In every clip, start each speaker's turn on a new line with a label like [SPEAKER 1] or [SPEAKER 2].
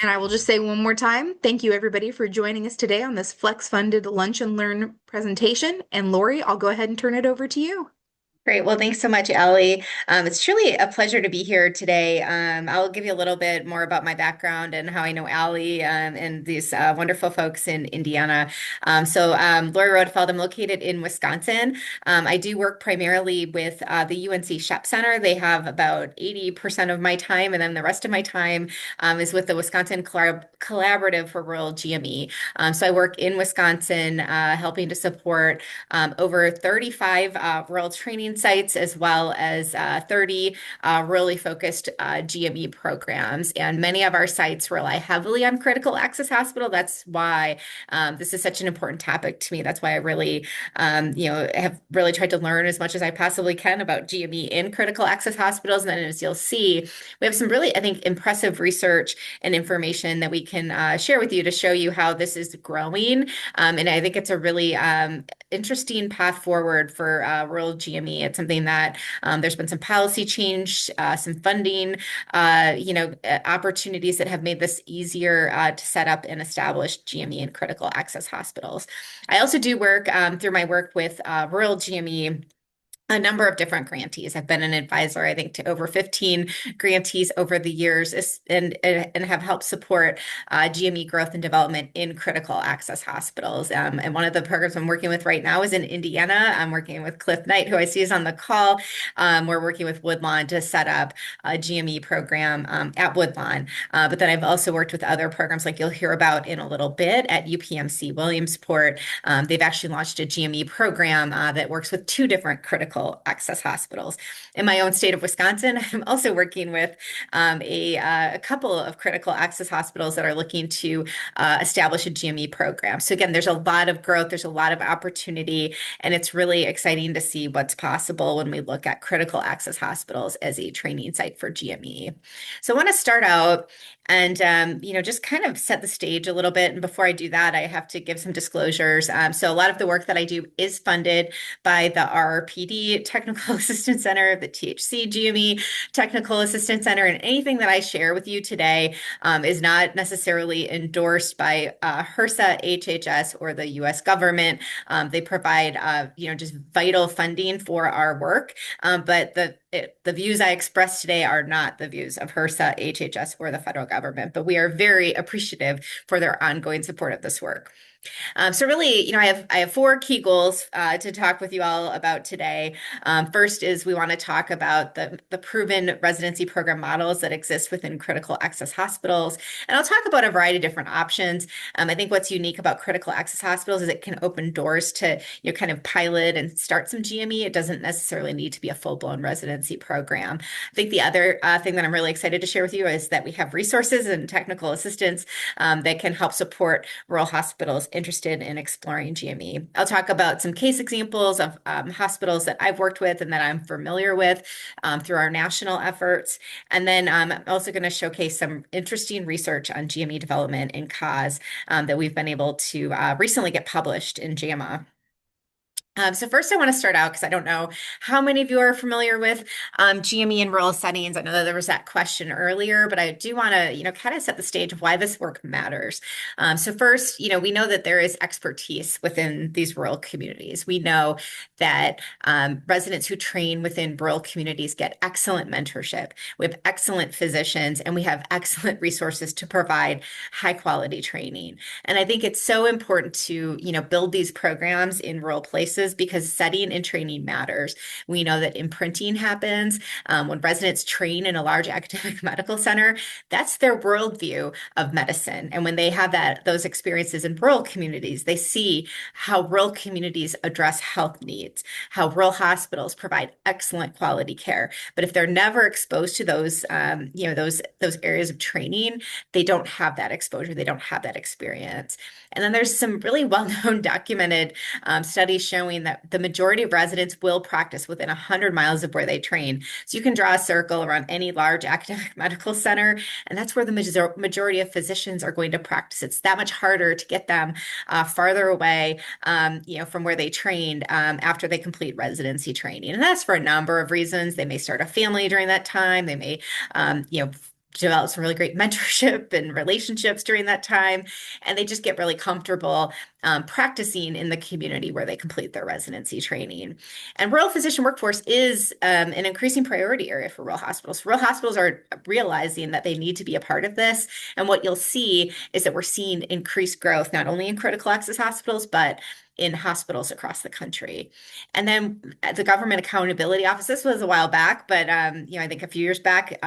[SPEAKER 1] And I will just say one more time, thank you everybody for joining us today on this Flex Funded Lunch and Learn presentation. And Lori, I'll go ahead and turn it over to you.
[SPEAKER 2] Great. Well, thanks so much, Ellie. It's truly a pleasure to be here today. I'll give you a little bit more about my background and how I know Ellie and these wonderful folks in Indiana. Lori Rodefeld, I'm located in Wisconsin. I do work primarily with the UNC Sheps Center. They have about 80% of my time, and then the rest of my time is with the Wisconsin Collaborative for Rural GME. So I work in Wisconsin, helping to support over 35 rural training sites, as well as 30 really focused GME programs. And many of our sites rely heavily on critical access hospital. That's why this is such an important topic to me. That's why I really, have really tried to learn as much as I possibly can about GME in critical access hospitals. And then, as you'll see, we have some really, I think, impressive research and information that we can share with you to show you how this is growing. And I think it's a really interesting path forward for rural GME. It's something that there's been some policy change, some funding, opportunities that have made this easier to set up and establish GME in critical access hospitals. I also do work through my work with rural GME, a number of different grantees. I've been an advisor, I think, to over 15 grantees over the years, and have helped support GME growth and development in critical access hospitals. And one of the programs I'm working with right now is in Indiana. I'm working with Cliff Knight, who I see is on the call. We're working with Woodlawn to set up a GME program at Woodlawn. But then I've also worked with other programs like you'll hear about in a little bit at UPMC Williamsport. They've actually launched a GME program that works with two different critical access hospitals. In my own state of Wisconsin, I'm also working with a couple of critical access hospitals that are looking to establish a GME program. So again, there's a lot of growth, there's a lot of opportunity, and it's really exciting to see what's possible when we look at critical access hospitals as a training site for GME. So I want to start out and just kind of set the stage a little bit. And before I do that, I have to give some disclosures. So a lot of the work that I do is funded by the RRPD Technical Assistance Center, the THC GME Technical Assistance Center, and anything that I share with you today is not necessarily endorsed by HRSA, HHS, or the U.S. government. They provide, just vital funding for our work, but the views I express today are not the views of HRSA, HHS, or the federal government, but we are very appreciative for their ongoing support of this work. So really, I have four key goals to talk with you all about today. First is we want to talk about the proven residency program models that exist within critical access hospitals. And I'll talk about a variety of different options. I think what's unique about critical access hospitals is it can open doors to kind of pilot and start some GME. It doesn't necessarily need to be a full-blown residency program. I think the other thing that I'm really excited to share with you is that we have resources and technical assistance that can help support rural hospitals interested in exploring GME. I'll talk about some case examples of hospitals that I've worked with and that I'm familiar with through our national efforts. And then I'm also going to showcase some interesting research on GME development in CAHs that we've been able to recently get published in JAMA. So first I want to start out because I don't know how many of you are familiar with GME in rural settings. I know that there was that question earlier, but I do want to, kind of set the stage of why this work matters. So first, we know that there is expertise within these rural communities. We know that residents who train within rural communities get excellent mentorship. We have excellent physicians, and we have excellent resources to provide high quality training. And I think it's so important to, build these programs in rural places because setting and training matters. We know that imprinting happens when residents train in a large academic medical center. That's their worldview of medicine. And when they have those experiences in rural communities, they see how rural communities address health needs, how rural hospitals provide excellent quality care. But if they're never exposed to those areas of training, they don't have that exposure. They don't have that experience. And then there's some really well-known documented studies showing that the majority of residents will practice within 100 miles of where they train. So you can draw a circle around any large academic medical center, and that's where the majority of physicians are going to practice. It's that much harder to get them farther away, from where they trained after they complete residency training. And that's for a number of reasons. They may start a family during that time. They may, develop some really great mentorship and relationships during that time. And they just get really comfortable practicing in the community where they complete their residency training. And rural physician workforce is an increasing priority area for rural hospitals. Rural hospitals are realizing that they need to be a part of this. And what you'll see is that we're seeing increased growth, not only in critical access hospitals, but in hospitals across the country. And then the Government Accountability Office, this was a while back, but I think a few years back,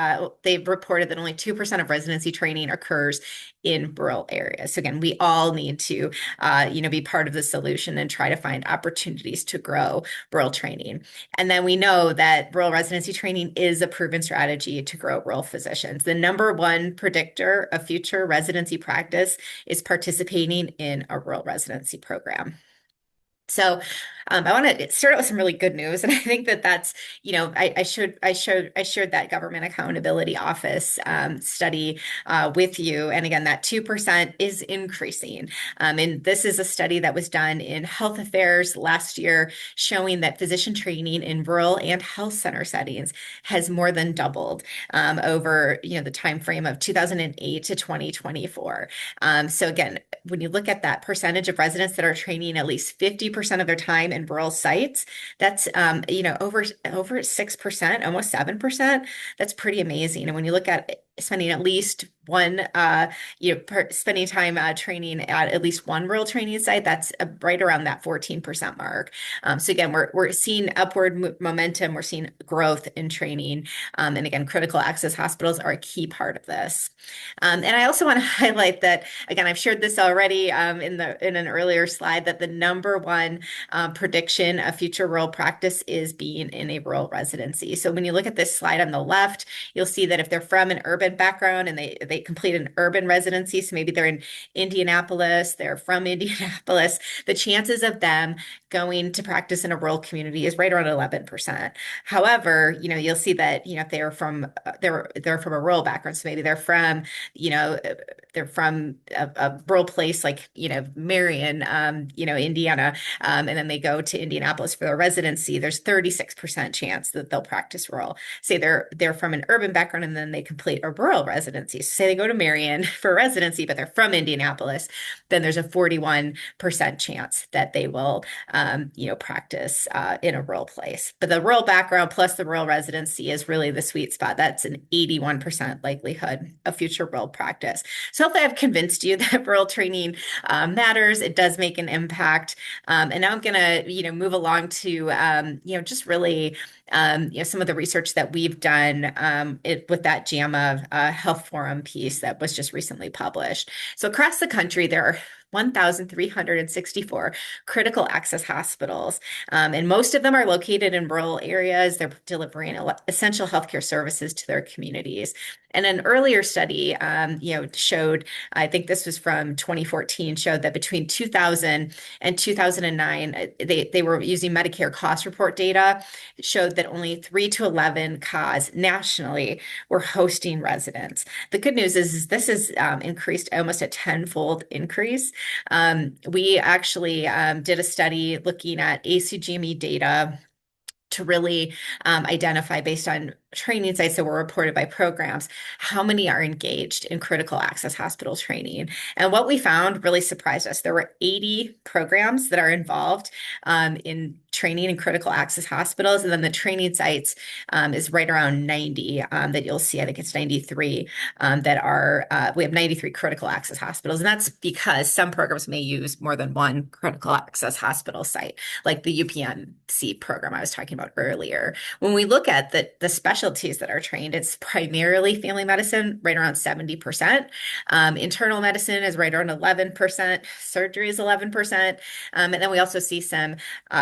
[SPEAKER 2] they reported that only 2% of residency training occurs in rural areas. So again, we all need to, be part of the solution and try to find opportunities to grow rural training. And then we know that rural residency training is a proven strategy to grow rural physicians. The number one predictor of future residency practice is participating in a rural residency program. So I want to start out with some really good news, and I think that that's I shared that Government Accountability Office study with you, and again that 2% is increasing, and this is a study that was done in Health Affairs last year, showing that physician training in rural and health center settings has more than doubled over the time frame of 2008 to 2024. So again, when you look at that percentage of residents that are training at least 50% of their time in rural sites, that's over 6%, almost 7%. That's pretty amazing. And when you look at spending at least spending time training at least one rural training site, that's right around that 14% mark. So again, we're seeing upward momentum. We're seeing growth in training. And again, critical access hospitals are a key part of this. And I also want to highlight that, again, I've shared this already in an earlier slide, that the number one prediction of future rural practice is being in a rural residency. So when you look at this slide on the left, you'll see that if they're from an urban background and they complete an urban residency, so maybe they're in Indianapolis, they're from Indianapolis, the chances of them going to practice in a rural community is right around 11%. However, you'll see that, if they're from a rural background, so maybe they're from a rural place like, Marion, Indiana, and then they go to Indianapolis for their residency, there's 36% chance that they'll practice rural. Say they're from an urban background and then they complete a rural residency. So say they go to Marion for residency, but they're from Indianapolis, then there's a 41% chance that they will, practice in a rural place. But the rural background plus the rural residency is really the sweet spot. That's an 81% likelihood of future rural practice. So hopefully I've convinced you that rural training matters. It does make an impact. And now I'm going to, move along to, just really, some of the research that we've done with that JAMA Health Forum piece that was just recently published. So across the country, there are 1,364 critical access hospitals, and most of them are located in rural areas. They're delivering essential healthcare services to their communities. And an earlier study, showed, I think this was from 2014, showed that between 2000 and 2009, they were using Medicare cost report data, showed that only 3 to 11 CAHs nationally were hosting residents. The good news is this has increased almost a tenfold increase. We actually did a study looking at ACGME data to really identify, based on training sites that were reported by programs, how many are engaged in critical access hospital training. And what we found really surprised us. There were 80 programs that are involved in training in critical access hospitals. And then the training sites is right around 90 that you'll see. I think it's 93 we have 93 critical access hospitals. And that's because some programs may use more than one critical access hospital site, like the UPMC program I was talking about earlier. When we look at the specialties that are trained, it's primarily family medicine, right around 70%. Internal medicine is right around 11%. Surgery is 11%. And then we also see some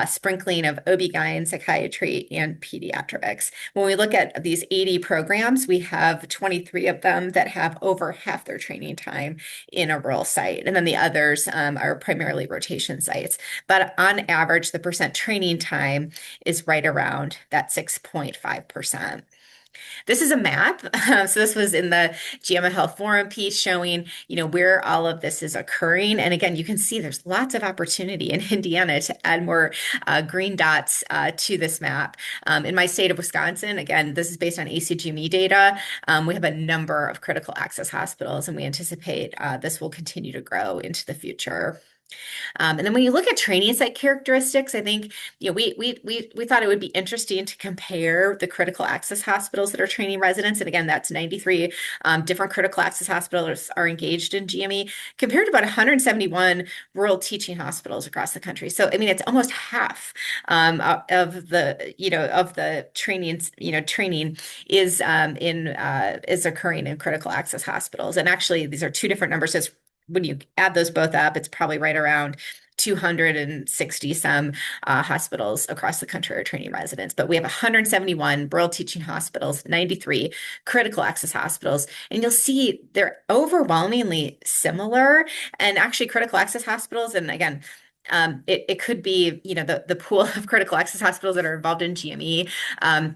[SPEAKER 2] sprinkling of OB-GYN, psychiatry, and pediatrics. When we look at these 80 programs, we have 23 of them that have over half their training time in a rural site. And then the others are primarily rotation sites. But on average, the percent training time is right around that 6.5%. This is a map. So this was in the JAMA Health Forum piece showing, where all of this is occurring. And again, you can see there's lots of opportunity in Indiana to add more green dots to this map. In my state of Wisconsin, again, this is based on ACGME data. We have a number of critical access hospitals, and we anticipate this will continue to grow into the future. And then when you look at training site characteristics, I think we thought it would be interesting to compare the critical access hospitals that are training residents, and again, that's 93 different critical access hospitals are engaged in GME, compared to about 171 rural teaching hospitals across the country. So I mean, it's almost half of the training is occurring in critical access hospitals. And actually, these are two different numbers. So when you add those both up, it's probably right around 260 some hospitals across the country are training residents. But we have 171 rural teaching hospitals, 93 critical access hospitals, and you'll see they're overwhelmingly similar. And actually, critical access hospitals, and again, it could be, the pool of critical access hospitals that are involved in GME.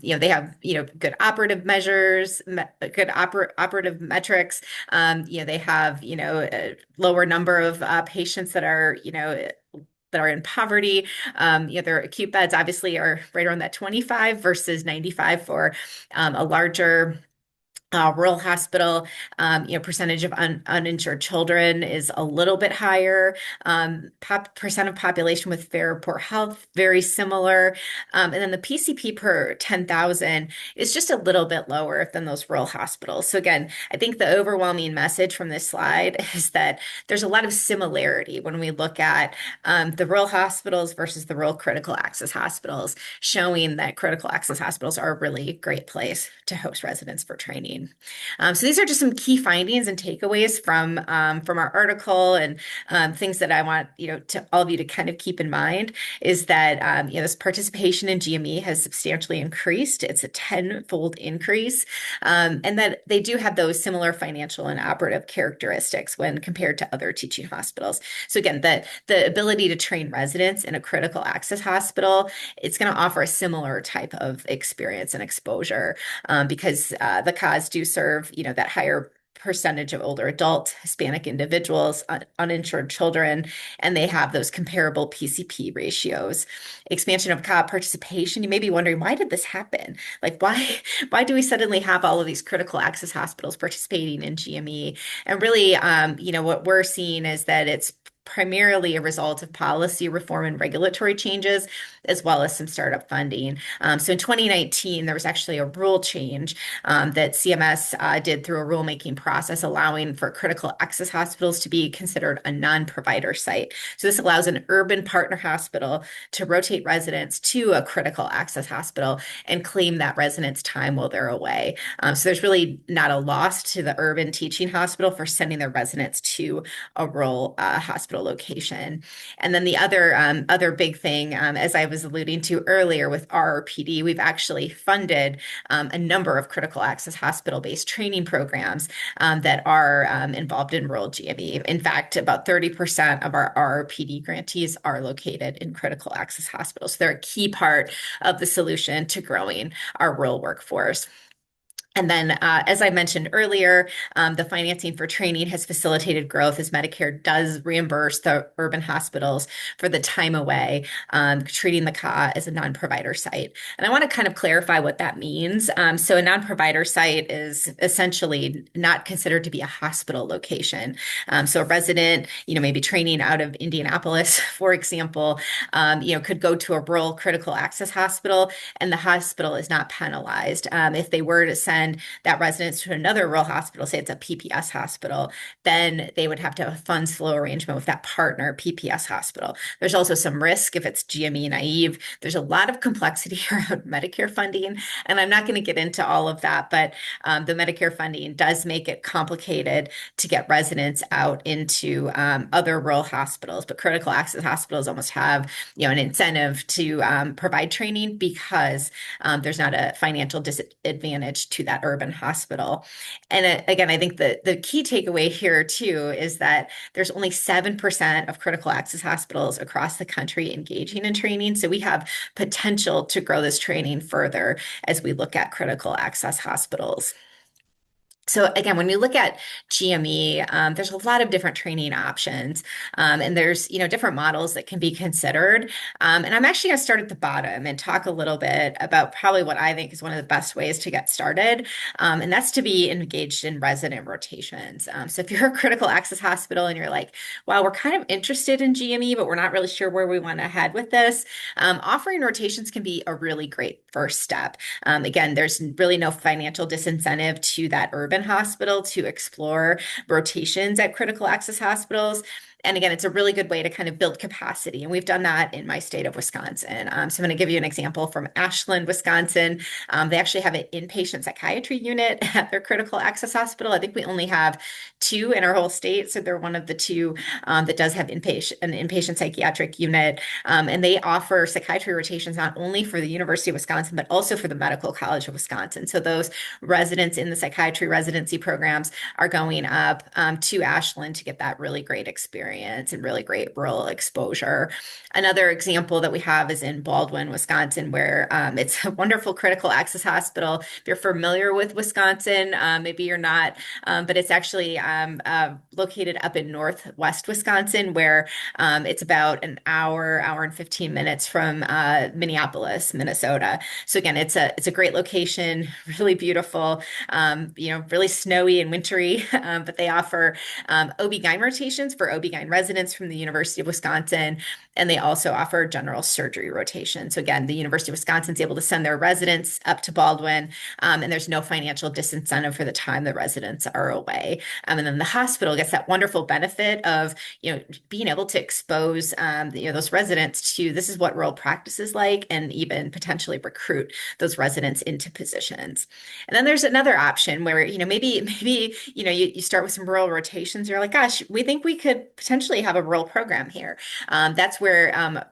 [SPEAKER 2] They have, good operative measures, good operative metrics. They have, a lower number of patients that are, that are in poverty. Their acute beds obviously are right around that 25 versus 95 for a larger rural hospital. Percentage of uninsured children is a little bit higher. Percent of population with fair or poor health, very similar. And then the PCP per 10,000 is just a little bit lower than those rural hospitals. So again, I think the overwhelming message from this slide is that there's a lot of similarity when we look at the rural hospitals versus the rural critical access hospitals, showing that critical access hospitals are a really great place to host residents for training. So these are just some key findings and takeaways from our article, and things that I want to all of you to kind of keep in mind is that this participation in GME has substantially increased. It's a tenfold increase, and that they do have those similar financial and operative characteristics when compared to other teaching hospitals. So again, the ability to train residents in a critical access hospital, it's going to offer a similar type of experience and exposure, because the CAHs do serve, that higher percentage of older adults, Hispanic individuals, uninsured children, and they have those comparable PCP ratios. Expansion of CAH participation, you may be wondering, why did this happen? Like, why do we suddenly have all of these critical access hospitals participating in GME? And really, what we're seeing is that it's primarily a result of policy reform and regulatory changes, as well as some startup funding. So in 2019, there was actually a rule change that CMS did through a rulemaking process, allowing for critical access hospitals to be considered a non-provider site. So this allows an urban partner hospital to rotate residents to a critical access hospital and claim that residents' time while they're away. So there's really not a loss to the urban teaching hospital for sending their residents to a rural hospital location. And then the other big thing, as I was alluding to earlier with RRPD, we've actually funded a number of critical access hospital-based training programs that are involved in rural GME. In fact, about 30% of our RRPD grantees are located in critical access hospitals. So they're a key part of the solution to growing our rural workforce. And then, as I mentioned earlier, the financing for training has facilitated growth as Medicare does reimburse the urban hospitals for the time away, treating the CAH as a non-provider site. And I want to kind of clarify what that means. So a non-provider site is essentially not considered to be a hospital location. So a resident, maybe training out of Indianapolis, for example, could go to a rural critical access hospital, and the hospital is not penalized. If they were to send that residents to another rural hospital, say it's a PPS hospital, then they would have to have a funds flow arrangement with that partner PPS hospital. There's also some risk if it's GME naive. There's a lot of complexity around Medicare funding, and I'm not going to get into all of that, but the Medicare funding does make it complicated to get residents out into other rural hospitals, but critical access hospitals almost have an incentive to provide training because there's not a financial disadvantage to that that urban hospital. And again, I think the key takeaway here too is that there's only 7% of critical access hospitals across the country engaging in training. So we have potential to grow this training further as we look at critical access hospitals. So again, when you look at GME, there's a lot of different training options, and there's different models that can be considered. And I'm actually going to start at the bottom and talk a little bit about probably what I think is one of the best ways to get started, and that's to be engaged in resident rotations. So if you're a critical access hospital and you're like, "Wow, we're kind of interested in GME, but we're not really sure where we want to head with this," offering rotations can be a really great first step. Again, there's really no financial disincentive to that urban hospital to explore rotations at critical access hospitals. And again, it's a really good way to kind of build capacity. And we've done that in my state of Wisconsin. So I'm going to give you an example from Ashland, Wisconsin. They actually have an inpatient psychiatry unit at their critical access hospital. I think we only have two in our whole state. So they're one of the two that does have an inpatient psychiatric unit. And they offer psychiatry rotations not only for the University of Wisconsin, but also for the Medical College of Wisconsin. So those residents in the psychiatry residency programs are going up to Ashland to get that really great experience and really great rural exposure. Another example that we have is in Baldwin, Wisconsin, where it's a wonderful critical access hospital. If you're familiar with Wisconsin, maybe you're not, but it's actually located up in northwest Wisconsin, where it's about an hour and 15 minutes from Minneapolis, Minnesota. So again, it's a great location, really beautiful, really snowy and wintry, but they offer OB-GYN rotations for OB-GYN residents from the University of Wisconsin, and they also offer general surgery rotation. So again, the University of Wisconsin is able to send their residents up to Baldwin, and there's no financial disincentive for the time the residents are away. And then the hospital gets that wonderful benefit of being able to expose those residents to this is what rural practice is like, and even potentially recruit those residents into positions. And then there's another option where maybe you start with some rural rotations. You're like, gosh, we think we could potentially have a rural program here. That's where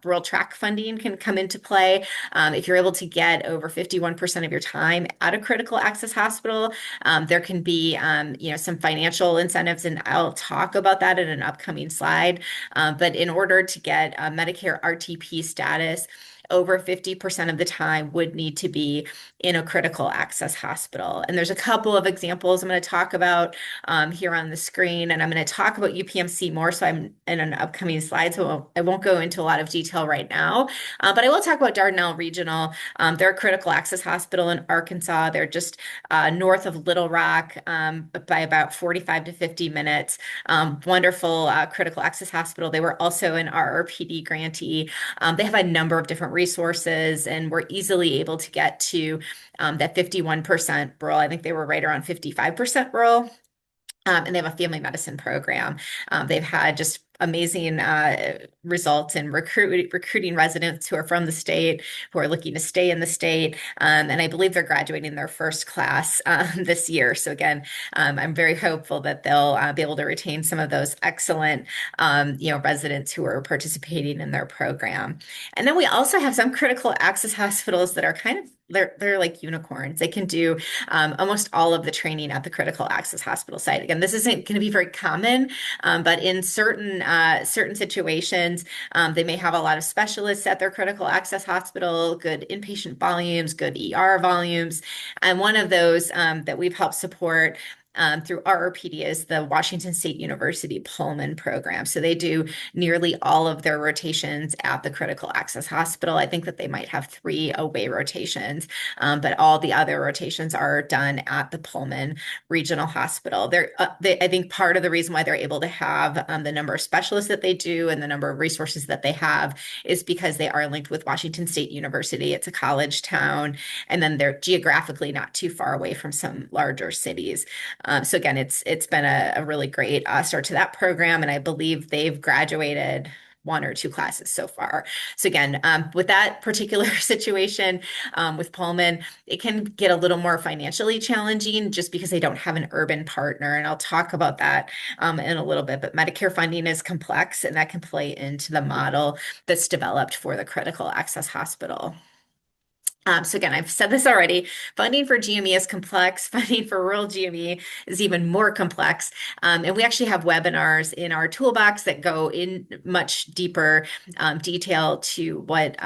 [SPEAKER 2] rural track funding can come into play. If you're able to get over 51% of your time at a critical access hospital, there can be some financial incentives, and I'll talk about that in an upcoming slide. But in order to get Medicare RTP status, over 50% of the time would need to be in a critical access hospital. And there's a couple of examples I'm going to talk about here on the screen, and I'm going to talk about UPMC more, so I'm in an upcoming slide, so I won't go into a lot of detail right now. But I will talk about Dardanelle Regional. They're a critical access hospital in Arkansas. They're just north of Little Rock by about 45 to 50 minutes. Wonderful critical access hospital. They were also an RRPD grantee. They have a number of different resources, and we're easily able to get to that 51% rural. I think they were right around 55% rural. And they have a family medicine program. They've had just amazing results in recruiting residents who are from the state, who are looking to stay in the state. And I believe they're graduating their first class this year. So again, I'm very hopeful that they'll be able to retain some of those excellent, residents who are participating in their program. And then we also have some critical access hospitals that are kind of they're like unicorns. They can do almost all of the training at the critical access hospital site. Again, this isn't going to be very common, but in certain situations, they may have a lot of specialists at their critical access hospital, good inpatient volumes, good ER volumes. And one of those that we've helped support through RRPD is the Washington State University Pullman program. So they do nearly all of their rotations at the critical access hospital. I think that they might have 3 away rotations, but all the other rotations are done at the Pullman Regional Hospital. I think part of the reason why they're able to have the number of specialists that they do and the number of resources that they have is because they are linked with Washington State University. It's a college town, and then they're geographically not too far away from some larger cities. So again, it's been a really great start to that program, and I believe they've graduated 1 or 2 classes so far. So again, with that particular situation with Pullman, it can get a little more financially challenging just because they don't have an urban partner, and I'll talk about that in a little bit. But Medicare funding is complex, and that can play into the model that's developed for the critical access hospital. So again, I've said this already, funding for GME is complex. Funding for rural GME is even more complex. And we actually have webinars in our toolbox that go in much deeper detail to what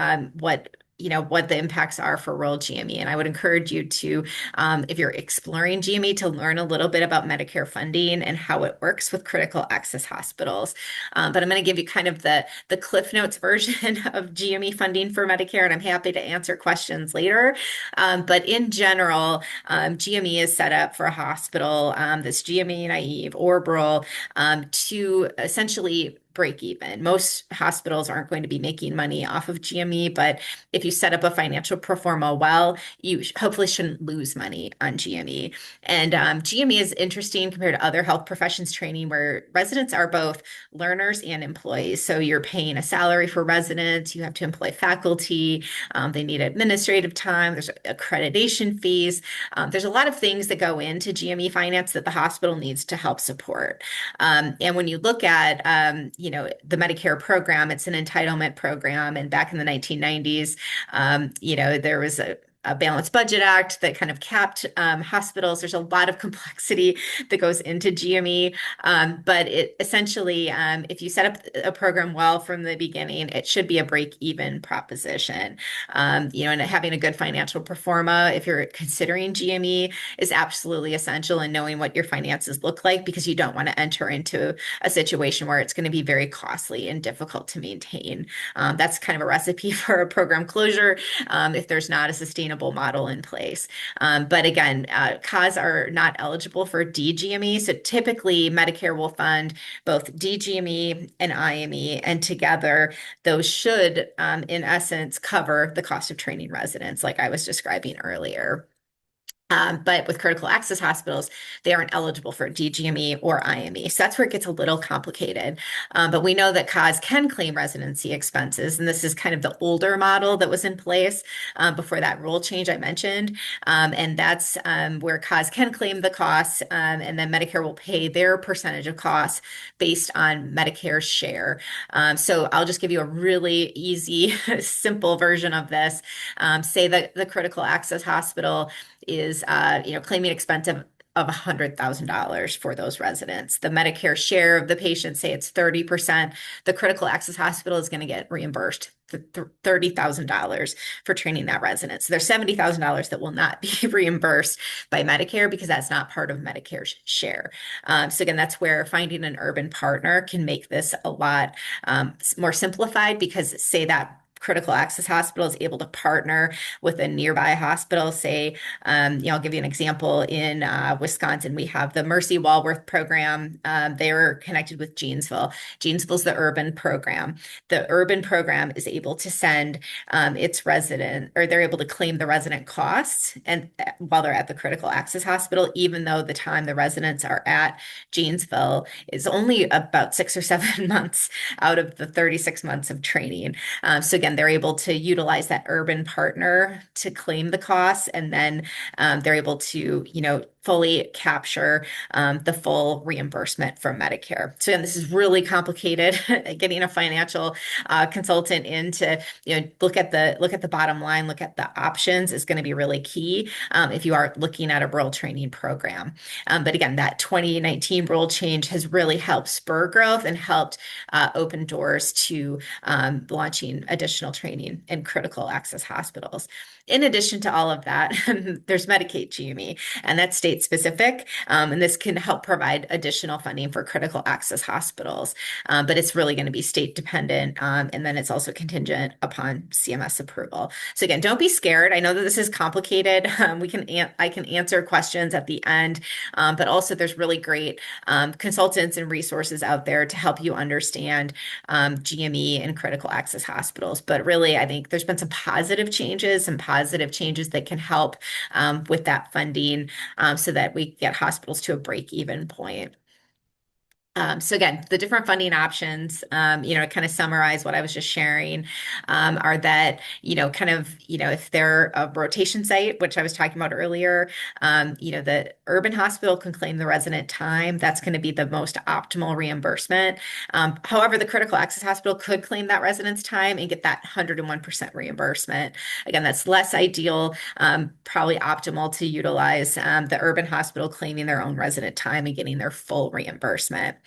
[SPEAKER 2] the impacts are for rural GME. And I would encourage you to, if you're exploring GME, to learn a little bit about Medicare funding and how it works with critical access hospitals. But I'm going to give you kind of the Cliff Notes version of GME funding for Medicare, and I'm happy to answer questions later. But in general, GME is set up for a hospital that's GME naive or rural to essentially break even. Most hospitals aren't going to be making money off of GME, but if you set up a financial pro forma well, you hopefully shouldn't lose money on GME. And GME is interesting compared to other health professions training where residents are both learners and employees. So you're paying a salary for residents, you have to employ faculty, they need administrative time, there's accreditation fees. There's a lot of things that go into GME finance that the hospital needs to help support. And when you look at, the Medicare program, it's an entitlement program. And back in the 1990s, there was a Balanced Budget Act that kind of capped hospitals. There's a lot of complexity that goes into GME, but it essentially, if you set up a program well from the beginning, it should be a break-even proposition. And having a good financial pro forma, if you're considering GME, is absolutely essential in knowing what your finances look like because you don't want to enter into a situation where it's going to be very costly and difficult to maintain. That's kind of a recipe for a program closure if there's not a sustainable model in place. But again, CAHs are not eligible for DGME. So typically Medicare will fund both DGME and IME, and together those should, in essence, cover the cost of training residents, like I was describing earlier. But with critical access hospitals, they aren't eligible for DGME or IME. So that's where it gets a little complicated. But we know that CAHs can claim residency expenses. And this is kind of the older model that was in place before that rule change I mentioned. And that's where CAHs can claim the costs, and then Medicare will pay their percentage of costs based on Medicare's share. So I'll just give you a really easy, simple version of this. Say that the critical access hospital is claiming expense of $100,000 for those residents. The Medicare share of the patient, say it's 30%, the critical access hospital is going to get reimbursed $30,000 for training that resident. So there's $70,000 that will not be reimbursed by Medicare because that's not part of Medicare's share. So again, that's where finding an urban partner can make this a lot more simplified because say that critical access hospital is able to partner with a nearby hospital. Say, I'll give you an example. In Wisconsin, we have the Mercy Walworth program. They're connected with Janesville. Janesville's the urban program. The urban program is able to send its resident, or they're able to claim the resident costs and while they're at the critical access hospital, even though the time the residents are at Janesville is only about 6 or 7 months out of the 36 months of training. So again, they're able to utilize that urban partner to claim the costs, and then they're able to, fully capture the full reimbursement from Medicare. So again, this is really complicated. Getting a financial consultant in to look at the bottom line, look at the options is going to be really key if you are looking at a rural training program. But again, that 2019 rule change has really helped spur growth and helped open doors to launching additional training in critical access hospitals. In addition to all of that, there's Medicaid GME, and that's state specific. And this can help provide additional funding for critical access hospitals. But it's really going to be state dependent. And then it's also contingent upon CMS approval. So again, don't be scared. I know that this is complicated. I can answer questions at the end, but also there's really great consultants and resources out there to help you understand GME and critical access hospitals. But really, I think there's been some positive changes that can help with that funding so that we get hospitals to a break-even point. So again, the different funding options, to kind of summarize what I was just sharing, are that, kind of, if they're a rotation site, which I was talking about earlier, the urban hospital can claim the resident time. That's going to be the most optimal reimbursement. However, the critical access hospital could claim that resident's time and get that 101% reimbursement. Again, that's less ideal, probably optimal to utilize the urban hospital claiming their own resident time and getting their full reimbursement.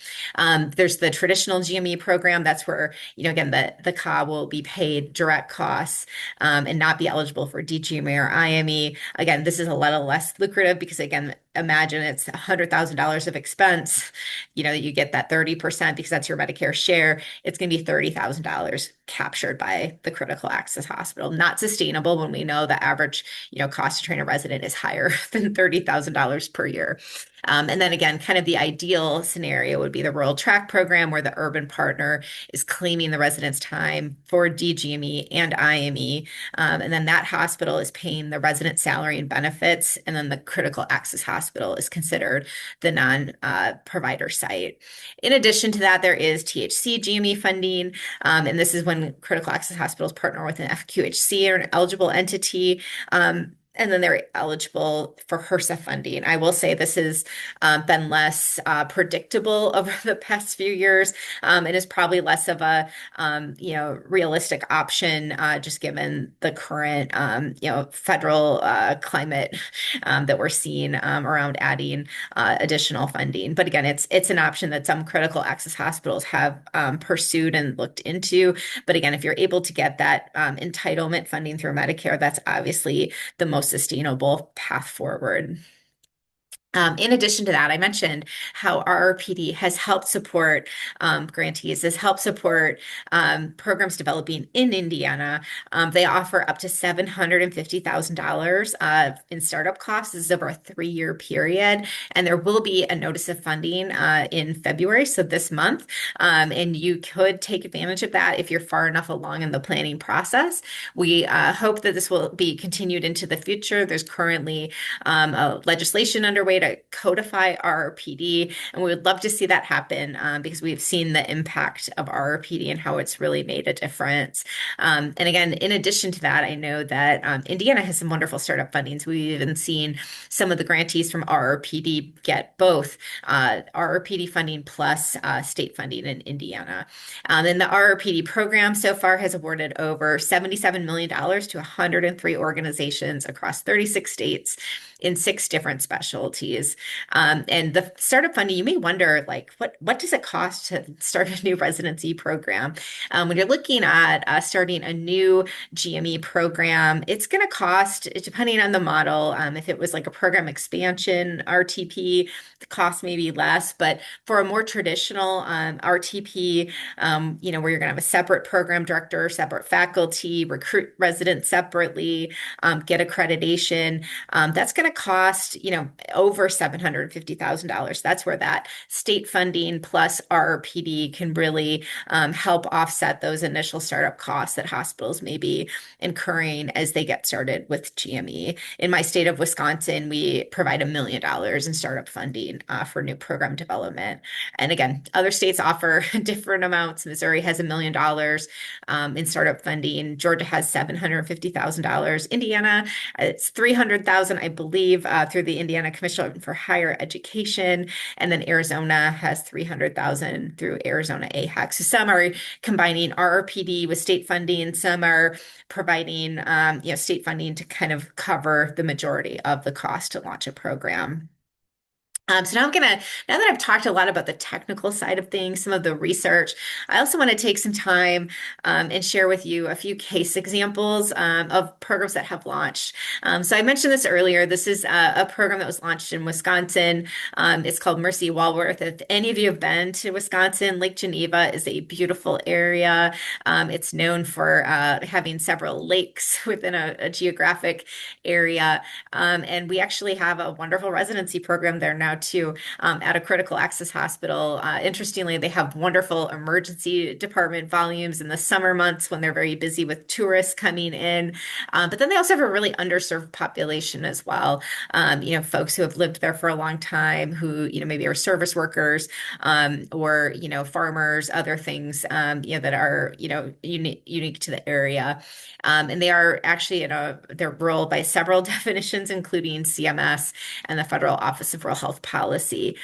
[SPEAKER 2] There's the traditional GME program. That's where, again, the CAH will be paid direct costs and not be eligible for DGME or IME. Again, this is a little less lucrative because, again, imagine it's $100,000 of expense. You get that 30% because that's your Medicare share. It's going to be $30,000 captured by the critical access hospital. Not sustainable when we know the average, cost to train a resident is higher than $30,000 per year. And then again, kind of the ideal scenario would be the rural track program where the urban partner is claiming the resident's time for DGME and IME. And then that hospital is paying the resident salary and benefits. And then the critical access hospital is considered the non-provider site. In addition to that, there is THC GME funding. And this is when critical access hospitals partner with an FQHC or an eligible entity. And then they're eligible for HRSA funding. I will say this has been less predictable over the past few years, and is probably less of a realistic option just given the current federal climate that we're seeing around adding additional funding. But again, it's an option that some critical access hospitals have pursued and looked into. But again, if you're able to get that entitlement funding through Medicare, that's obviously the most sustainable path forward. In addition to that, I mentioned how RRPD has helped support grantees, has helped support programs developing in Indiana. They offer up to $750,000 in startup costs. This is over a 3-year period, and there will be a notice of funding in February, so this month. And you could take advantage of that if you're far enough along in the planning process. We hope that this will be continued into the future. There's currently legislation underway to codify RRPD, and we would love to see that happen because we've seen the impact of RRPD and how it's really made a difference. And again, in addition to that, I know that Indiana has some wonderful startup fundings. We've even seen some of the grantees from RRPD get both RRPD funding plus state funding in Indiana. And the RRPD program so far has awarded over $77 million to 103 organizations across 36 states in 6 different specialties. And the startup funding, you may wonder, like, what does it cost to start a new residency program? When you're looking at starting a new GME program, it's going to cost, depending on the model, if it was like a program expansion RTP, the cost may be less. But for a more traditional RTP, where you're going to have a separate program director, separate faculty, recruit residents separately, get accreditation, that's going to cost, over $750,000. That's where that state funding plus RRPD can really help offset those initial startup costs that hospitals may be incurring as they get started with GME. In my state of Wisconsin, we provide $1 million in startup funding for new program development. And again, other states offer different amounts. Missouri has $1 million in startup funding. Georgia has $750,000. Indiana, it's $300,000, I believe, through the Indiana Commission for Higher Education. And then Arizona has $300,000 through Arizona AHAC. So some are combining RRPD with state funding. Some are providing, state funding to kind of cover the majority of the cost to launch a program. So now now that I've talked a lot about the technical side of things, some of the research, I also want to take some time and share with you a few case examples of programs that have launched. So I mentioned this earlier. This is a program that was launched in Wisconsin. It's called Mercy Walworth. If any of you have been to Wisconsin, Lake Geneva is a beautiful area. It's known for having several lakes within a geographic area. And we actually have a wonderful residency program there now to at a critical access hospital. Interestingly, they have wonderful emergency department volumes in the summer months when they're very busy with tourists coming in. But then they also have a really underserved population as well. Folks who have lived there for a long time, who, maybe are service workers, or, farmers, other things, that are, unique to the area. And they are actually they're rural by several definitions, including CMS and the Federal Office of Rural Health Policy.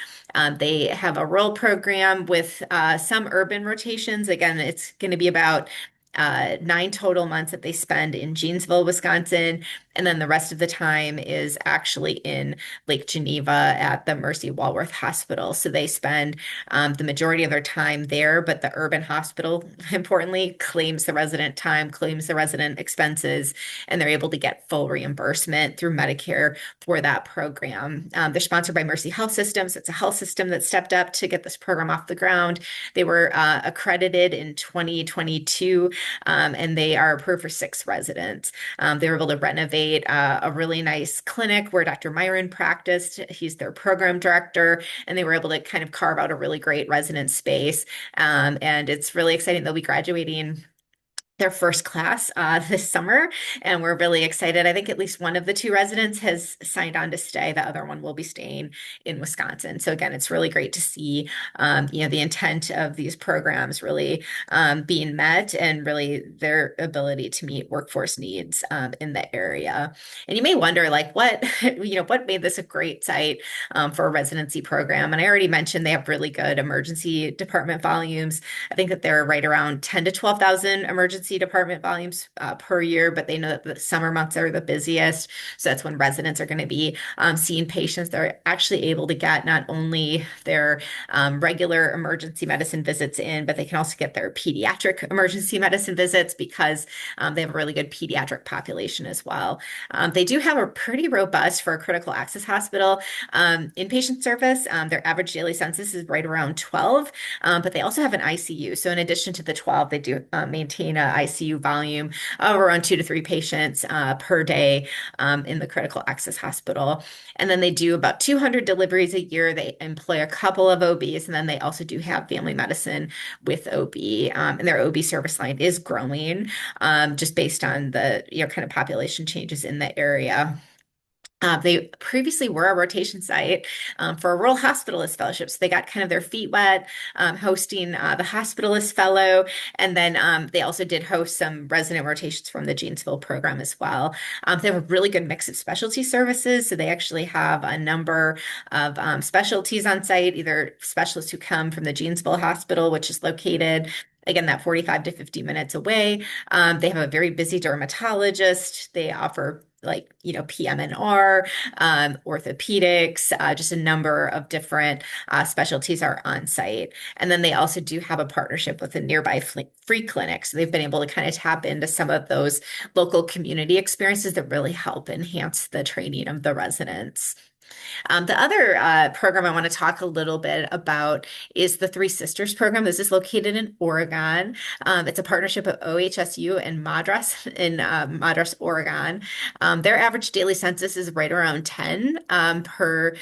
[SPEAKER 2] They have a rural program with some urban rotations. Again, it's going to be about 9 total months that they spend in Janesville, Wisconsin, and then the rest of the time is actually in Lake Geneva at the Mercy Walworth Hospital. So they spend the majority of their time there, but the urban hospital, importantly, claims the resident time, claims the resident expenses, and they're able to get full reimbursement through Medicare for that program. They're sponsored by Mercy Health Systems. It's a health system that stepped up to get this program off the ground. They were accredited in 2022, and they are approved for 6 residents. They were able to renovate a really nice clinic where Dr. Myron practiced. He's their program director, and they were able to kind of carve out a really great resident space. And it's really exciting. They'll be graduating their first class this summer, and we're really excited. I think at least one of the 2 residents has signed on to stay. The other one will be staying in Wisconsin. So again, it's really great to see, the intent of these programs really being met, and really their ability to meet workforce needs in the area. And you may wonder, like, what what made this a great site for a residency program? And I already mentioned they have really good emergency department volumes. I think that they're right around 10 to 12,000 emergency department volumes per year, but they know that the summer months are the busiest. So that's when residents are going to be seeing patients. They're actually able to get not only their regular emergency medicine visits in, but they can also get their pediatric emergency medicine visits because they have a really good pediatric population as well. They do have a pretty robust, for a critical access hospital, inpatient service. Their average daily census is right around 12, but they also have an ICU. So in addition to the 12, they do maintain a ICU volume of around 2 to 3 patients per day in the critical access hospital. And then they do about 200 deliveries a year. They employ a couple of OBs, and then they also do have family medicine with OB. And their OB service line is growing just based on the kind of population changes in the area. They previously were a rotation site for a rural hospitalist fellowship. So they got kind of their feet wet, hosting the hospitalist fellow. And then they also did host some resident rotations from the Janesville program as well. They have a really good mix of specialty services. So they actually have a number of specialties on site, either specialists who come from the Janesville Hospital, which is located again, that 45 to 50 minutes away. They have a very busy dermatologist. They offer PM&R, orthopedics, just a number of different specialties are on site. And then they also do have a partnership with a nearby free clinic. So they've been able to kind of tap into some of those local community experiences that really help enhance the training of the residents. The other program I want to talk a little bit about is the Three Sisters program. This is located in Oregon. It's a partnership of OHSU and Madras in Madras, Oregon. Their average daily census is right around 10 per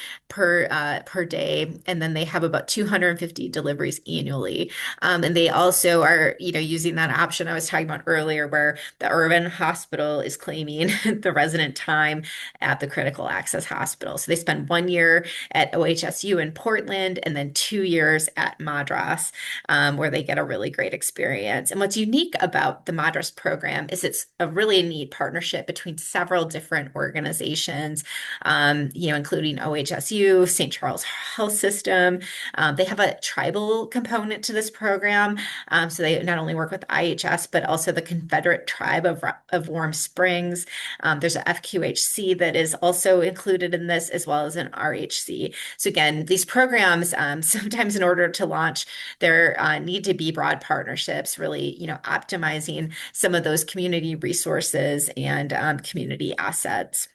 [SPEAKER 2] day, and then they have about 250 deliveries annually. And they also are, using that option I was talking about earlier, where the urban hospital is claiming the resident time at the critical access hospital. So they spend 1 year at OHSU in Portland and then 2 years at Madras, where they get a really great experience. And what's unique about the Madras program is it's a really neat partnership between several different organizations, including OHSU, St. Charles Health System. They have a tribal component to this program. So they not only work with IHS, but also the Confederate Tribe of Warm Springs. There's a FQHC that is also included in this, as well as an RHC. So again, these programs, sometimes in order to launch, there need to be broad partnerships, really, optimizing some of those community resources and community assets.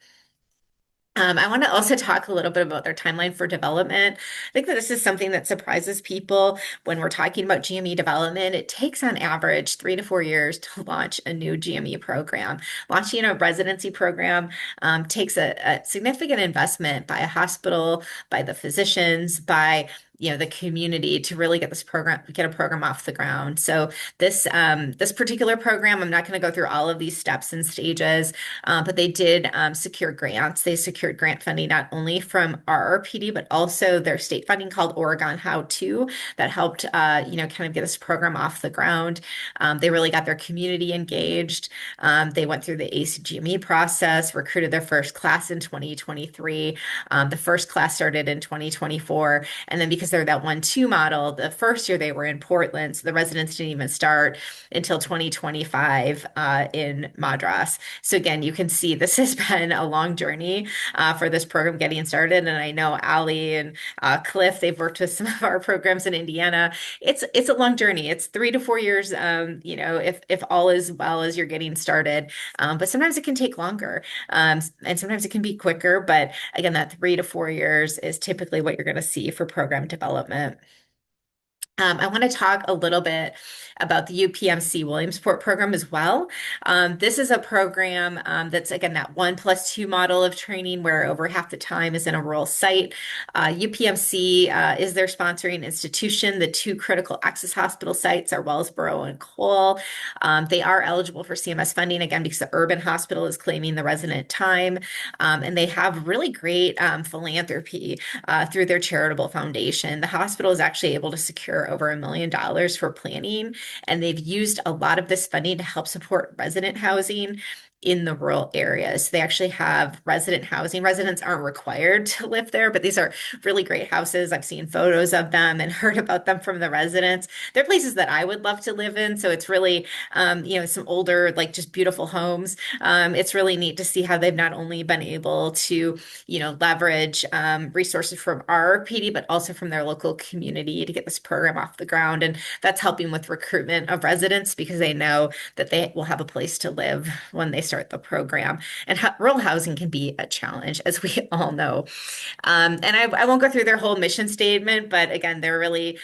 [SPEAKER 2] I want to also talk a little bit about their timeline for development. I think that this is something that surprises people when we're talking about GME development. It takes on average 3 to 4 years to launch a new GME program. Launching a residency program takes a significant investment by a hospital, by the physicians, by the community to really get a program off the ground. So this particular program, I'm not going to go through all of these steps and stages, but they did secure grants. They secured grant funding not only from RRPD, but also their state funding called Oregon How To that helped, kind of get this program off the ground. They really got their community engaged. They went through the ACGME process, recruited their first class in 2023. The first class started in 2024. And then because they're that 1-2 model, the first year they were in Portland, so the residents didn't even start until 2025 in Madras. So again, you can see this has been a long journey for this program getting started. And I know Ali and Cliff, they've worked with some of our programs in Indiana. It's a long journey. It's 3 to 4 years, if all is well as you're getting started. But sometimes it can take longer, and sometimes it can be quicker. But again, that 3 to 4 years is typically what you're going to see for program development. I want to talk a little bit about the UPMC Williamsport program as well. This is a program that's, again, that 1+2 model of training where over half the time is in a rural site. UPMC is their sponsoring institution. The two critical access hospital sites are Wellsboro and Cole. They are eligible for CMS funding, again, because the urban hospital is claiming the resident time. And they have really great philanthropy through their charitable foundation. The hospital is actually able to secure over $1 million for planning, and they've used a lot of this funding to help support resident housing in the rural areas. They actually have resident housing. Residents aren't required to live there, but these are really great houses. I've seen photos of them and heard about them from the residents. They're places that I would love to live in. So it's really, some older, like just beautiful homes. It's really neat to see how they've not only been able to, leverage resources from our PD, but also from their local community to get this program off the ground. And that's helping with recruitment of residents because they know that they will have a place to live when they start the program. And rural housing can be a challenge, as we all know. And I won't go through their whole mission statement, but again, they're really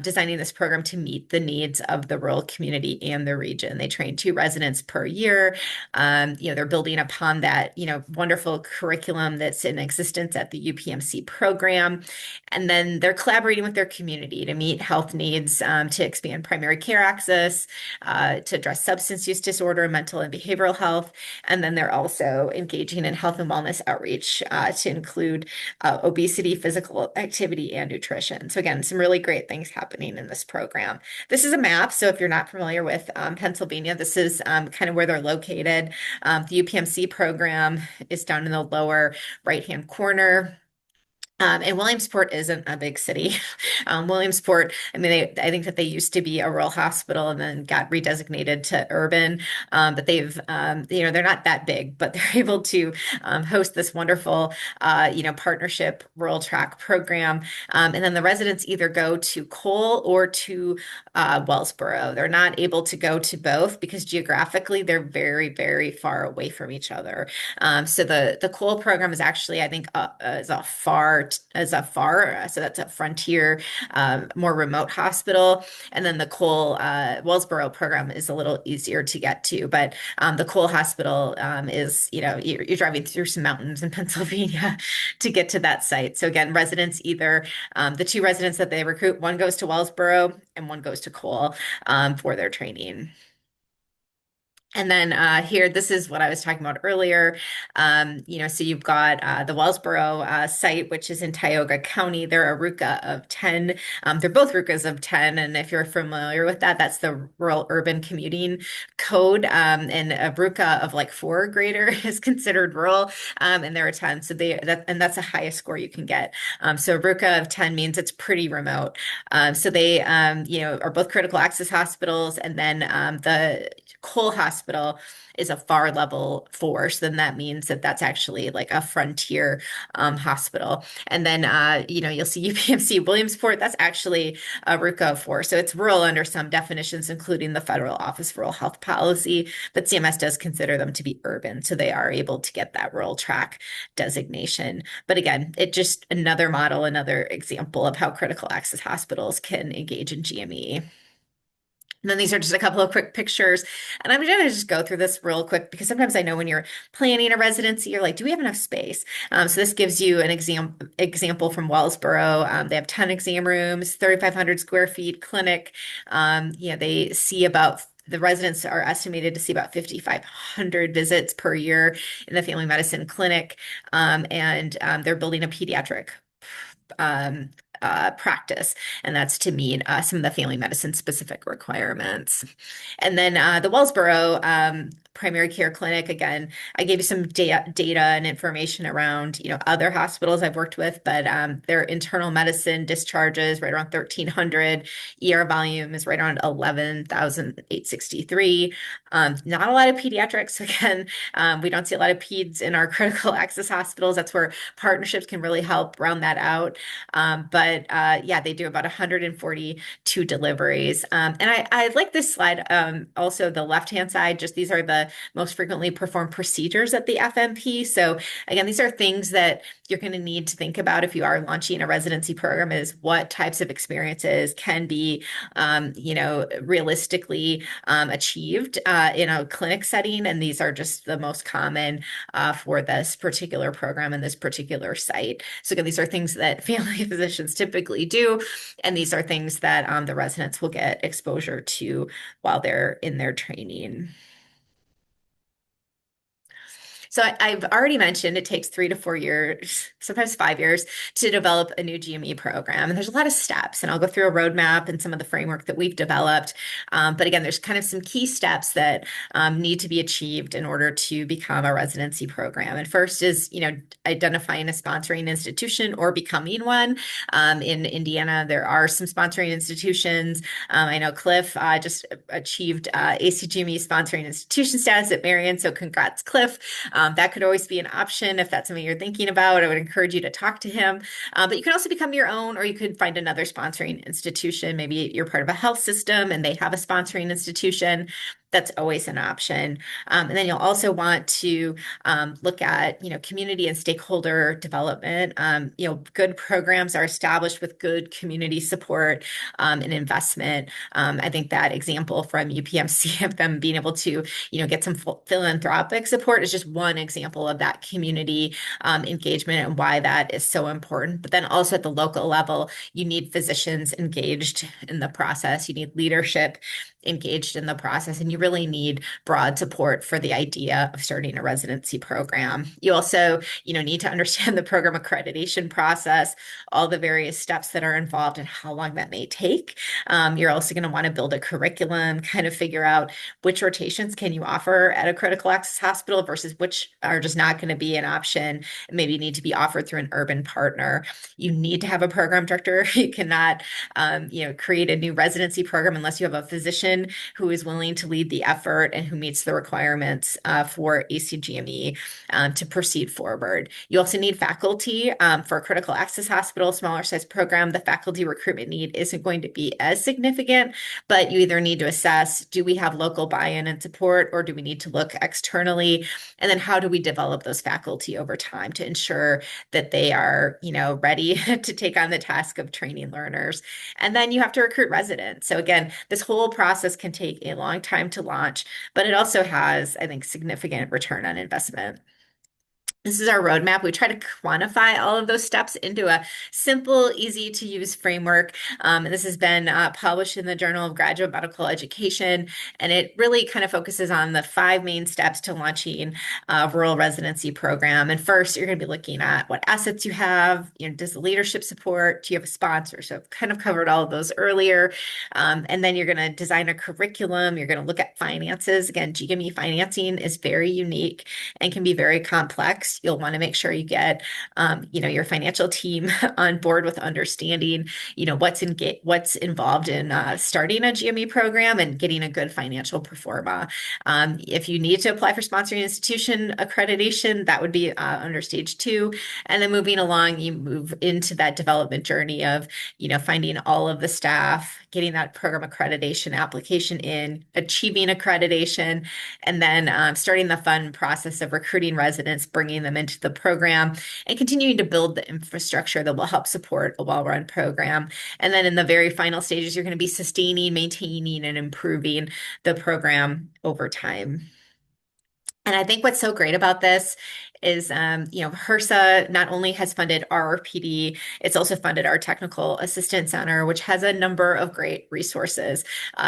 [SPEAKER 2] designing this program to meet the needs of the rural community and the region. They train 2 residents per year. They're building upon that, wonderful curriculum that's in existence at the UPMC program. And then they're collaborating with their community to meet health needs, to expand primary care access, to address substance use disorder, mental and behavioral health. And then they're also engaging in health and wellness outreach to include obesity, physical activity, and nutrition. So again, some really great things happening in this program. This is a map. So if you're not familiar with Pennsylvania, this is kind of where they're located. The UPMC program is down in the lower right-hand corner. And Williamsport isn't a big city. Williamsport, I mean, I think that they used to be a rural hospital and then got redesignated to urban. But they're not that big, but they're able to host this wonderful, partnership rural track program. And then the residents either go to Cole or to Wellsboro. They're not able to go to both because geographically they're very, very far away from each other. So the Cole program is actually, I think, so that's a frontier, more remote hospital. And then the Cole Wellsboro program is a little easier to get to. But the Cole Hospital is, you're driving through some mountains in Pennsylvania to get to that site. So again, residents the 2 residents that they recruit, one goes to Wellsboro and one goes to Cole for their training. And then here, this is what I was talking about earlier. So you've got the Wellsboro site, which is in Tioga County. They're a RUCA of 10. They're both RUCAs of 10. And if you're familiar with that, that's the Rural Urban Commuting Code. And a RUCA of like 4 or greater is considered rural, and they're a 10. So that's the highest score you can get. So RUCA of 10 means it's pretty remote. So they, are both critical access hospitals. And then the Cole Hospital hospital is a FAR level 4. So then that means that that's actually like a frontier hospital. And then, you'll see UPMC Williamsport, that's actually a RUCO 4. So it's rural under some definitions, including the Federal Office of Rural Health Policy, but CMS does consider them to be urban. So they are able to get that rural track designation. But again, it just another model, another example of how critical access hospitals can engage in GME. And then these are just a couple of quick pictures. And I'm going to just go through this real quick because sometimes I know when you're planning a residency, you're like, do we have enough space? So this gives you an example from Wellsboro. They have 10 exam rooms, 3,500 square feet clinic. They see about the residents are estimated to see about 5,500 visits per year in the family medicine clinic. They're building a pediatric practice, and that's to meet some of the family medicine specific requirements. And then the Wellsboro primary care clinic, again, I gave you some data and information around, other hospitals I've worked with, but their internal medicine discharges right around 1,300, ER volume is right around 11,863. Not a lot of pediatrics. Again, we don't see a lot of peds in our critical access hospitals. That's where partnerships can really help round that out. They do about 142 deliveries. And I like this slide. Also, the left-hand side, just these are the most frequently performed procedures at the FMP. So again, these are things that you're going to need to think about if you are launching a residency program, is what types of experiences can be, realistically achieved in a clinic setting. And these are just the most common for this particular program and this particular site. So again, these are things that family physicians typically do. And these are things that the residents will get exposure to while they're in their training. So I've already mentioned it takes 3 to 4 years, sometimes 5 years, to develop a new GME program. And there's a lot of steps, and I'll go through a roadmap and some of the framework that we've developed. But again, there's kind of some key steps that need to be achieved in order to become a residency program. And first is, identifying a sponsoring institution or becoming one. In Indiana, there are some sponsoring institutions. I know Cliff just achieved ACGME sponsoring institution status at Marion, so congrats, Cliff. That could always be an option if that's something you're thinking about. I would encourage you to talk to him. But you can also become your own, or you could find another sponsoring institution. Maybe you're part of a health system and they have a sponsoring institution. That's always an option. And then you'll also want to look at, community and stakeholder development. Good programs are established with good community support and investment. I think that example from UPMC of them being able to, get some philanthropic support is just one example of that community engagement and why that is so important. But then also at the local level, you need physicians engaged in the process. You need leadership engaged in the process, and you really need broad support for the idea of starting a residency program. You also, need to understand the program accreditation process, all the various steps that are involved and how long that may take. You're also going to want to build a curriculum, kind of figure out which rotations can you offer at a critical access hospital versus which are just not going to be an option and maybe need to be offered through an urban partner. You need to have a program director. You cannot, create a new residency program unless you have a physician who is willing to lead the effort and who meets the requirements for ACGME to proceed forward. You also need faculty for a critical access hospital, smaller size program. The faculty recruitment need isn't going to be as significant, but you either need to assess, do we have local buy-in and support, or do we need to look externally? And then how do we develop those faculty over time to ensure that they are, ready to take on the task of training learners? And then you have to recruit residents. So again, this whole process can take a long time to launch, but it also has, I think, significant return on investment. This is our roadmap. We try to quantify all of those steps into a simple, easy to use framework. This has been published in the Journal of Graduate Medical Education, and it really kind of focuses on the 5 main steps to launching a rural residency program. And first, you're going to be looking at what assets you have. Does the leadership support? Do you have a sponsor? So I've kind of covered all of those earlier. And then you're going to design a curriculum. You're going to look at finances. Again, GME financing is very unique and can be very complex course. You'll want to make sure you get, your financial team on board with understanding, what's involved in starting a GME program and getting a good financial pro forma. If you need to apply for sponsoring institution accreditation, that would be under stage 2. And then moving along, you move into that development journey of, finding all of the staff, getting that program accreditation application in, achieving accreditation, and then starting the fun process of recruiting residents, bringing them into the program, and continuing to build the infrastructure that will help support a well-run program. And then in the very final stages, you're going to be sustaining, maintaining, and improving the program over time. And I think what's so great about this is, HRSA not only has funded our RPD, it's also funded our Technical Assistance Center, which has a number of great resources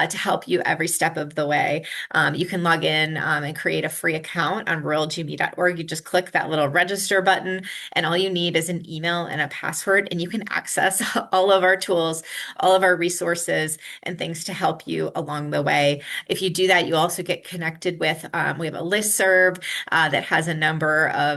[SPEAKER 2] to help you every step of the way. You can log in and create a free account on ruralgme.org. You just click that little register button, and all you need is an email and a password, and you can access all of our tools, all of our resources, and things to help you along the way. If you do that, you also get connected with, we have a listserv that has a number of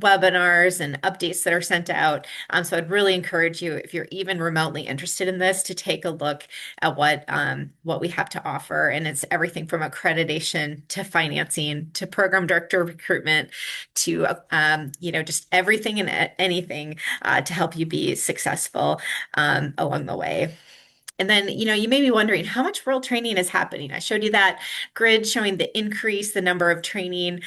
[SPEAKER 2] webinars and updates that are sent out. So I'd really encourage you, if you're even remotely interested in this, to take a look at what we have to offer. And it's everything from accreditation to financing to program director recruitment to just everything and anything to help you be successful along the way. And then, you may be wondering how much rural training is happening. I showed you that grid showing the increase, the number of training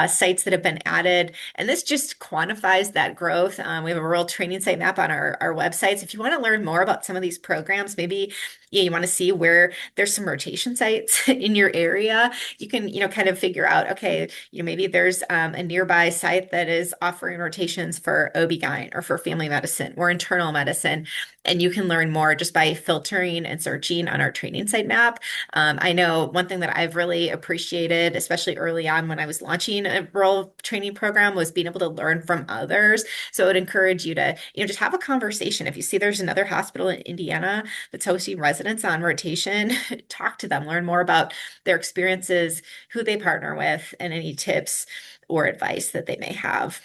[SPEAKER 2] sites that have been added. And this just quantifies that growth. We have a rural training site map on our websites. If you want to learn more about some of these programs, maybe you want to see where there's some rotation sites in your area, you can, kind of figure out, okay, maybe there's a nearby site that is offering rotations for OB-GYN or for family medicine or internal medicine. And you can learn more just by filtering and searching on our training site map. I know one thing that I've really appreciated, especially early on when I was launching a rural training program, was being able to learn from others. So I would encourage you to, just have a conversation. If you see there's another hospital in Indiana that's hosting residents on rotation, talk to them, learn more about their experiences, who they partner with, and any tips or advice that they may have.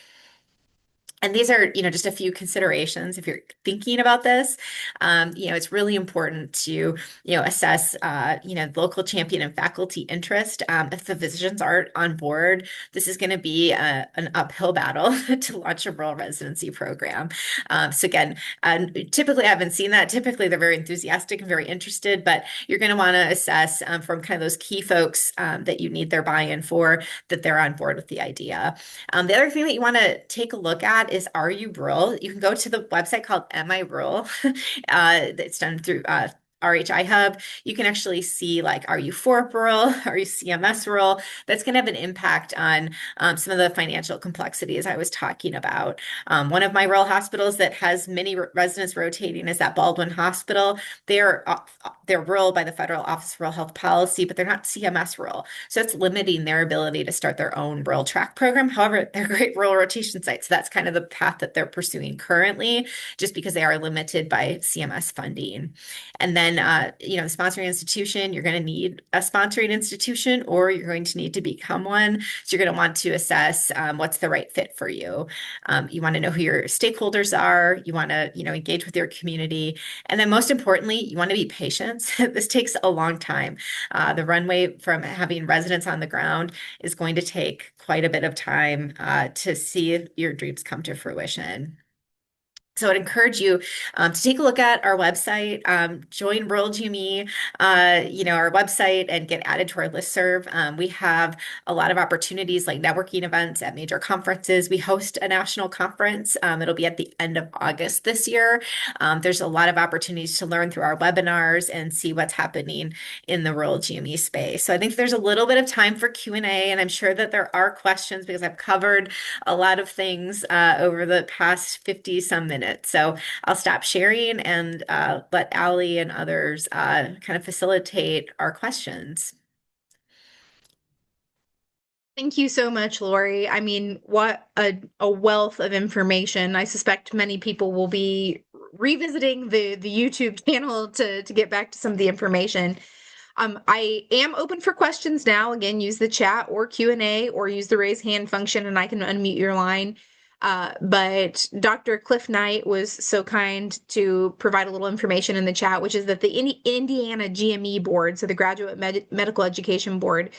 [SPEAKER 2] And these are, just a few considerations if you're thinking about this. It's really important to, assess, local champion and faculty interest. If the physicians aren't on board, this is going to be an uphill battle to launch a rural residency program. So again, typically I haven't seen that. Typically they're very enthusiastic and very interested, but you're going to want to assess from kind of those key folks that you need their buy-in for, that they're on board with the idea. The other thing that you want to take a look at is, are you rural? You can go to the website called Am I Rural? It's done through RHI Hub. You can actually see, like, are you FORP rural? Are you CMS rural? That's going to have an impact on some of the financial complexities I was talking about. One of my rural hospitals that has many residents rotating is that Baldwin Hospital. They're rural by the Federal Office of Rural Health Policy, but they're not CMS rural. So it's limiting their ability to start their own rural track program. However, they're great rural rotation sites. So that's kind of the path that they're pursuing currently, just because they are limited by CMS funding. And then, the sponsoring institution, you're going to need a sponsoring institution, or you're going to need to become one. So you're going to want to assess what's the right fit for you. You want to know who your stakeholders are. You want to, engage with your community. And then most importantly, you want to be patient. This takes a long time. The runway from having residents on the ground is going to take quite a bit of time to see your dreams come to fruition. So I'd encourage you to take a look at our website, join Rural GME, our website, and get added to our listserv. We have a lot of opportunities like networking events at major conferences. We host a national conference. It'll be at the end of August this year. There's a lot of opportunities to learn through our webinars and see what's happening in the Rural GME space. So I think there's a little bit of time for Q&A, and I'm sure that there are questions because I've covered a lot of things over the past 50 some minutes. So I'll stop sharing and let Allie and others kind of facilitate our questions.
[SPEAKER 1] Thank you so much, Lori. I mean, what a wealth of information. I suspect many people will be revisiting the YouTube channel to get back to some of the information. I am open for questions now. Again, use the chat or Q&A or use the raise hand function and I can unmute your line. But Dr. Cliff Knight was so kind to provide a little information in the chat, which is that the Indiana GME board, so the Graduate Medical Education Board,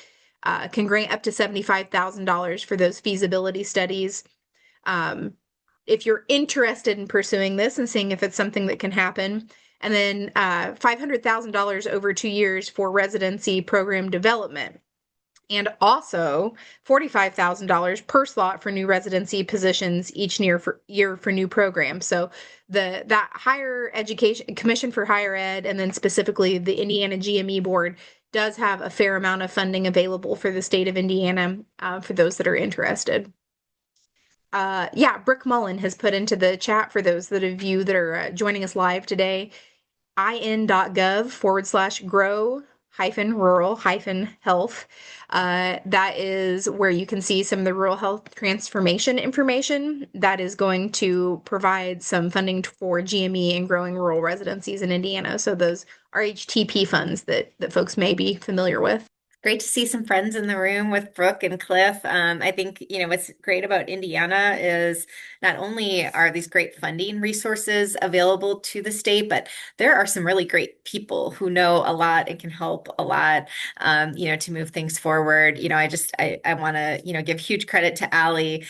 [SPEAKER 1] can grant up to $75,000 for those feasibility studies. Um, if you're interested in pursuing this and seeing if it's something that can happen, and then $500,000 over 2 years for residency program development, and also $45,000 per slot for new residency positions each year for new programs. So that higher education commission for higher ed, and then specifically the Indiana GME board, does have a fair amount of funding available for the state of Indiana for those that are interested. Yeah, Brick Mullen has put into the chat for those of you that are joining us live today, in.gov/grow-rural-health. That is where you can see some of the rural health transformation information that is going to provide some funding for GME and growing rural residencies in Indiana. So those RHTP funds that folks may be familiar with.
[SPEAKER 2] Great to see some friends in the room with Brooke and Cliff. I think, what's great about Indiana is not only are these great funding resources available to the state, but there are some really great people who know a lot and can help a lot, to move things forward. I want to, give huge credit to Allie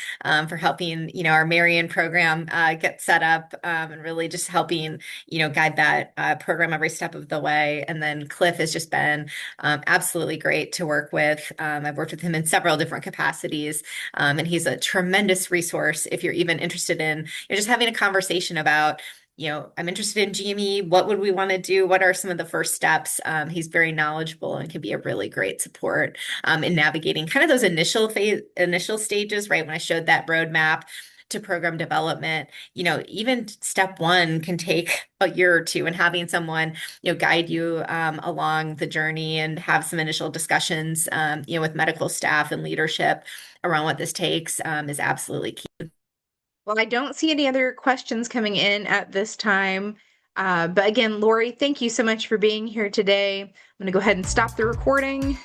[SPEAKER 2] for helping, our Marion program get set up and really just helping, guide that program every step of the way. And then Cliff has just been absolutely great to work with. I've worked with him in several different capacities, and he's a tremendous resource if you're even interested in just having a conversation about, I'm interested in GME. What would we want to do? What are some of the first steps? He's very knowledgeable and can be a really great support in navigating kind of those initial stages, right? When I showed that roadmap to program development, even step one can take a year or two, and having someone, guide you along the journey and have some initial discussions, with medical staff and leadership around what this takes is absolutely key.
[SPEAKER 1] Well, I don't see any other questions coming in at this time. But again, Lori, thank you so much for being here today. I'm going to go ahead and stop the recording.